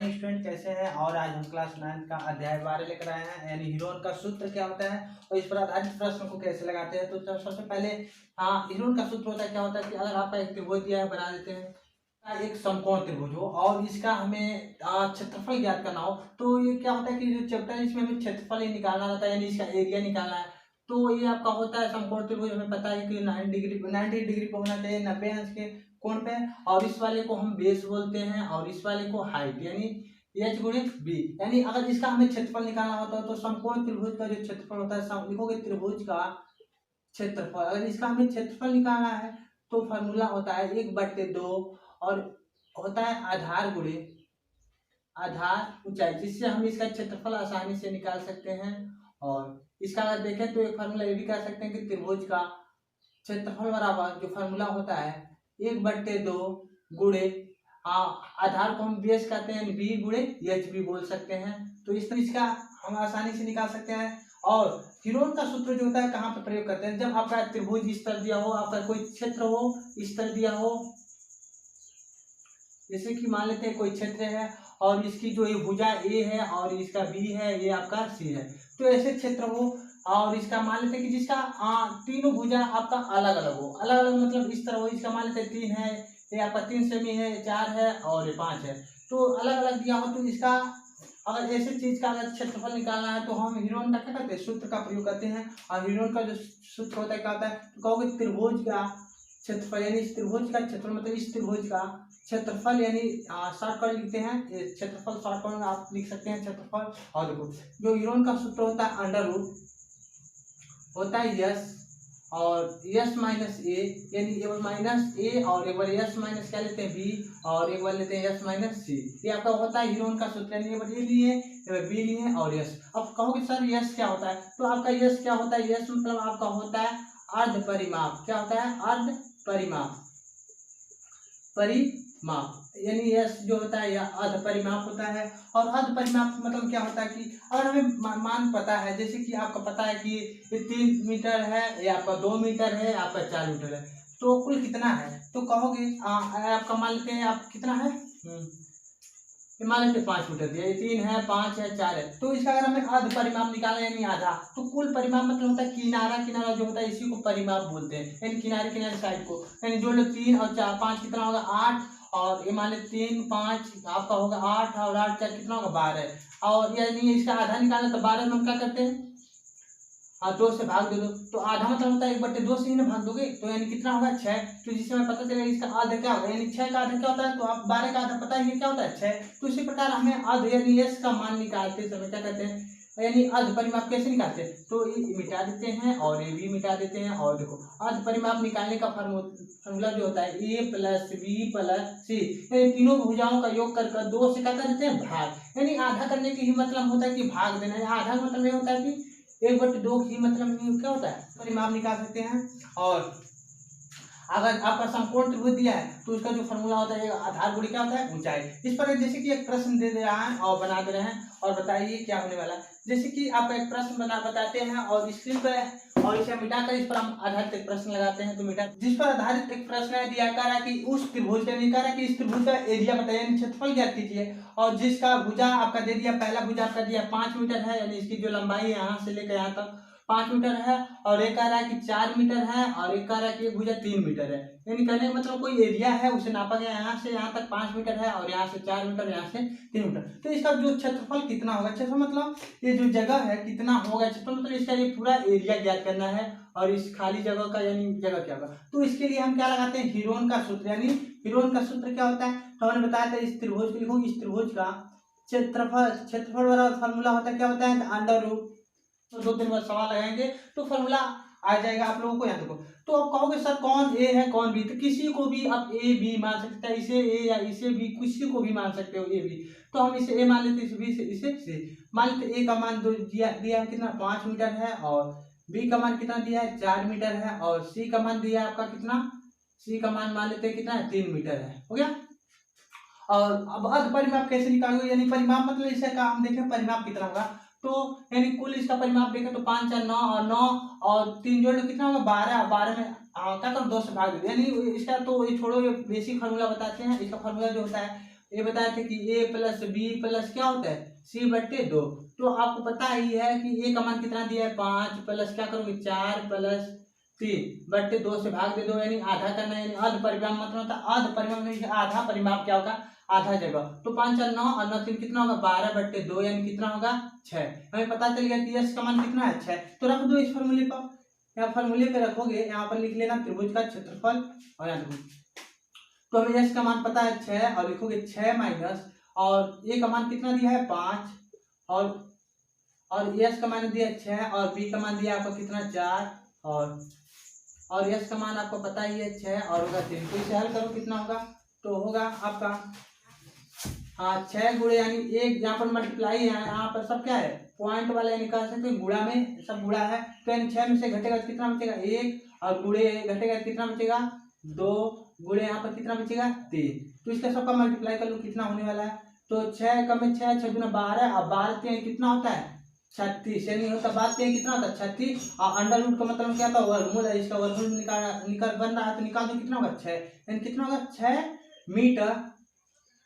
Student कैसे हैं। और आज हम क्लास 9 का अध्याय 12 लेकर आए हैं, यानी हीरोन का सूत्र क्या होता है और इस पर आधारित प्रश्न को कैसे लगाते हैं। तो सबसे पहले हीरोन का सूत्र होता है क्या होता है कि अगर आपका एक त्रिभुज दिया है, बना देते हैं एक समकोण त्रिभुज हो और इसका हमें क्षेत्रफल ज्ञात करना हो। तो ये क्या होता है कि जो चैप्टर है इसमें हमें क्षेत्रफल ही निकालना रहता है, यानी इसका एरिया निकालना है। तो ये आपका होता है समकोण त्रिभुज, हमें पता है कि 90 डिग्री पे होना चाहिए, 90 अंश के कोण पे। और इस वाले को हम बेस बोलते हैं और इस वाले को हाइट, यानी एच गुणित बी। यानी अगर इसका हमें क्षेत्रफल निकालना होता है तो समकोण त्रिभुज का जो क्षेत्रफल होता है, लिखोगे त्रिभुज का क्षेत्रफल। अगर इसका हमें क्षेत्रफल निकालना है तो फॉर्मूला होता है 1/2 और होता है आधार गुणे आधार ऊंचाई, जिससे हम इसका क्षेत्रफल आसानी से निकाल सकते हैं। और इसका अगर देखें तो एक फॉर्मूला ये भी कह सकते हैं कि त्रिभुज का क्षेत्रफल बराबर जो फॉर्मूला होता है 1/2 गुणे आधार को हम बेस कहते हैं, बी गुणे एच भी बोल सकते हैं। तो इस तरह इसका हम आसानी से निकाल सकते हैं। और हीरोन का सूत्र जो होता है कहाँ पर प्रयोग करते हैं, जब आपका त्रिभुज इस तरह दिया हो, आपका कोई क्षेत्र हो इस तरह दिया हो, जैसे कि मान लेते हैं कोई क्षेत्र है और इसकी जो ये भुजा ए है और इसका बी है, ये आपका सी है। तो ऐसे क्षेत्र हो और इसका मान लेते हैं कि जिसका तीनों भुजा आपका अलग अलग हो, अलग अलग मतलब इस तरह हो। इसका मान लेते हैं 3 है, ये आपका 3 सेमी है, 4 है और ये 5 है। तो अलग अलग दिया हो तो इसका अगर ऐसे चीज का अगर क्षेत्रफल निकालना है तो हम हीरोन का क्या करते हैं, सूत्र का प्रयोग करते हैं। और हीरोन का जो सूत्र होता है क्या होता है, तो कहोगे त्रिभुज का क्षेत्रफल, यानी इस त्रिभुज का क्षेत्रफल मतलब इस त्रिभुज का क्षेत्रफल, यानी शॉर्टकट लिखते हैं क्षेत्रफल, शॉर्टकट में आप लिख सकते हैं क्षेत्रफल। और देखो जो हीरोन का सूत्र होता है अंडर रूट होता है यस और यस माइनस ए, यानी एक बार माइनस ए और एक बार यस माइनस क्या लेते हैं बी और एक बार लेते हैं यस माइनस सी। ये आपका होता है हीरोन का सूत्र, यानी एक बार ए लिए एक बार बी लिए और यस। अब कहोगे सर यस क्या होता है, तो आपका यस क्या होता है, यस मतलब आपका होता है अर्ध परिमाप। क्या होता है, अर्ध परिमाप, परिमाप, यानी यस जो होता है यह अर्ध परिमाप होता है। और अर्ध परिमाप मतलब क्या होता है कि अगर हमें मान पता है, जैसे कि आपको पता है कि ये 3 मीटर है, ये आपका 2 मीटर है, आपका 4 मीटर है, तो कुल कितना है। तो कहोगे आपका मान लेते हैं आप कितना है, मान लेते 5 मीटर दिया, ये 3 है, 5 है, 4 है। तो इसका अगर हमें अर्ध परिमाप निकालना यानी आधा, तो कुल परिमाप मतलब होता है किनारा किनारा जो होता है इसी को परिमाप बोलते हैं, यानी किनारे किनारे साइड को। यानी जोड़ लो 3 और 4 5 कितना होगा 8 और ये मान लो 3 5 आपका होगा 8 और 8 4 कितना होगा 12। और यानी इसका आधा निकालना तो 12 में हम क्या करते हैं 2 से भाग दे दो। तो आधा मतलब होता है 1/2 से ही ना भाग दोगे, तो यानी कितना होगा 6। तो जिससे हमें पता चलेगा इसका आधा क्या होगा, यानी 6 का आधा क्या होता है, तो आप 12 का आधा पता ही क्या होता है 6। तो इसी प्रकार हमें अर्ध यानी यस का मान निकालते समय क्या करते हैं, यानी अर्ध परिमाप कैसे निकालते हैं, तो ये मिटा देते हैं और ये भी मिटा देते हैं। और देखो अर्ध परिमाप निकालने का फॉर्मूला जो होता है ए प्लस बी प्लस सी, यानी तीनों भुजाओं का योग कर 2 से क्या कर देते हैं भाग। यानी आधा करने की ही मतलब होता है कि भाग देना, आधा मतलब ये होता है कि 1/2 ही मतलब क्या होता है परिमाप निकाल सकते हैं। और अगर आपका समकोण त्रिभुज दिया है तो उसका जो फॉर्मूला होता है आधार गुणे क्या होता है ऊंचाई। इस पर जैसे कि एक प्रश्न दे रहा है और बना दे रहे हैं और बताइए क्या होने वाला है। जैसे कि आप एक प्रश्न बताते हैं और स्क्रीन पर और इसे मिटाकर इस पर हम आधारित एक प्रश्न लगाते हैं। तो मिटा जिस पर आधारित एक प्रश्न है दिया कह रहा है कि उस त्रिभुज का नहीं कह रहा है कि इस त्रिभुज का एरिया बताइए, क्षेत्रफल ज्ञात कीजिए। और जिसका भुजा आपका दे दिया, पहला भुजा आपका दिया 5 मीटर है, यानी इसकी जो लंबाई है यहाँ से लेकर यहाँ तक 5 मीटर है। और एक कह रहा है कि 4 मीटर है और एक कह रहा है कि भुजा 3 मीटर है। यानी कहने का मतलब कोई एरिया है उसे नापा गया, यहाँ से यहाँ तक 5 मीटर है और यहाँ से 4 मीटर, यहाँ से 3 मीटर। तो इसका जो क्षेत्रफल कितना होगा, क्षेत्रफल मतलब ये जो जगह है कितना होगा, क्षेत्रफल मतलब इसका ये पूरा एरिया ज्ञात करना है। और इस खाली जगह का यानी जगह क्या होगा, तो इसके लिए हम क्या लगाते हैं हीरोन का सूत्र। यानी हीरोन का सूत्र क्या होता है, तो हमने बताया था इस त्रिभुज को लिखो, इस त्रिभुज का क्षेत्रफल वाला फॉर्मूला होता है क्या होता है अंडर रूट। तो 2-3 बार सवाल लगाएंगे तो फॉर्मूला आ जाएगा आप लोगों को। यहाँ देखो तो आप कहोगे सर कौन ए है कौन बी, तो किसी को भी आप ए बी मान सकते हैं, इसे ए या इसे बी, किसी को भी मान सकते हो ए बी। तो हम इसे ए मान लेते हैं, इसे बी से इसे सी मान लेते। ए का मान दिया है कितना 5 मीटर है और बी का मान कितना दिया है 4 मीटर है और सी का मान दिया है आपका कितना, सी का मान मान लेते हैं कितना है 3 मीटर है, हो गया। और अब अर्ध परिमाप कैसे निकालोगे, यानी परिमाप मतलब इसे का हम देखें परिमाप कितना होगा। तो यानी कुल इसका परिमाप देखें तो 5 4 9 और 9 और 3 जोड़ लो कितना होगा 12। 12 में क्या करो 2 से भाग दो, यानी इसका तो ये छोड़ो, ये बेसिक फार्मूला बताते हैं। इसका फार्मूला जो होता है ये बताए थे कि a प्लस बी प्लस क्या होता है c बट्टे 2। तो आपको पता ही है कि a का मान कितना दिया है 5 प्लस क्या करोगे 4 प्लस 3 बट्टे 2 से भाग दे दो, यानी आधा करना है, यानी अर्ध परिमाप मतलब होता है अर्ध परिमाप में आधा परिमाप क्या होगा आधा जगह। तो 5 और 9 और 9 3 कितना होगा 12 बट्टे 2, यानी कितना होगा 6। हमें पता चल गया कि यश का मान कितना है 6। तो रख दो इस फॉर्मूले पर, यहाँ फॉर्मूले पे रखोगे, यहाँ पर लिख लेना त्रिभुज का क्षेत्रफल और यहाँ त्रिभुज। तो हमें यश का मान पता है 6 और लिखोगे 6 माइनस, और ए का मान कितना दिया है 5 और यश का मान दिया 6 और बी का मान दिया आपको कितना 4 और यश का मान आपको पता ही है 6 और होगा 3। तो इसे हल करो कितना होगा, तो होगा आपका 6 गुणे यानी एक, यहाँ पर मल्टीप्लाई है, यहाँ पर सब क्या है पॉइंट वाला, यानी कह सकते हैं गुणा में सब गुणा है। तो यानी 6 में से घटेगा तो कितना बचेगा 1 और गुणे घटेगा तो कितना बचेगा 2, गुणे यहाँ पर कितना बचेगा 3। तो इसका सबका मल्टीप्लाई कर लो कितना होने वाला है। तो 6 का में 6 6 गुना 12 और 12 3 कितना होता है 36, यानी होता बात कितना होता है 36 और अंडर रूट का मतलब क्या होता है वर्गमूल है, इसका वर्गमूल निकाल बन रहा है, तो निकाल दो कितना होगा 6, यानी कितना होगा 6 मीटर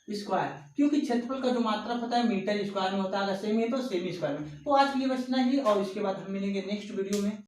स्क्वायर, क्योंकि क्षेत्रफल का जो मात्रा होता है मीटर स्क्वायर में होता है, अगर सेमी है तो सेमी स्क्वायर में। तो आज के लिए बस इतना ही, और इसके बाद हम मिलेंगे नेक्स्ट वीडियो में।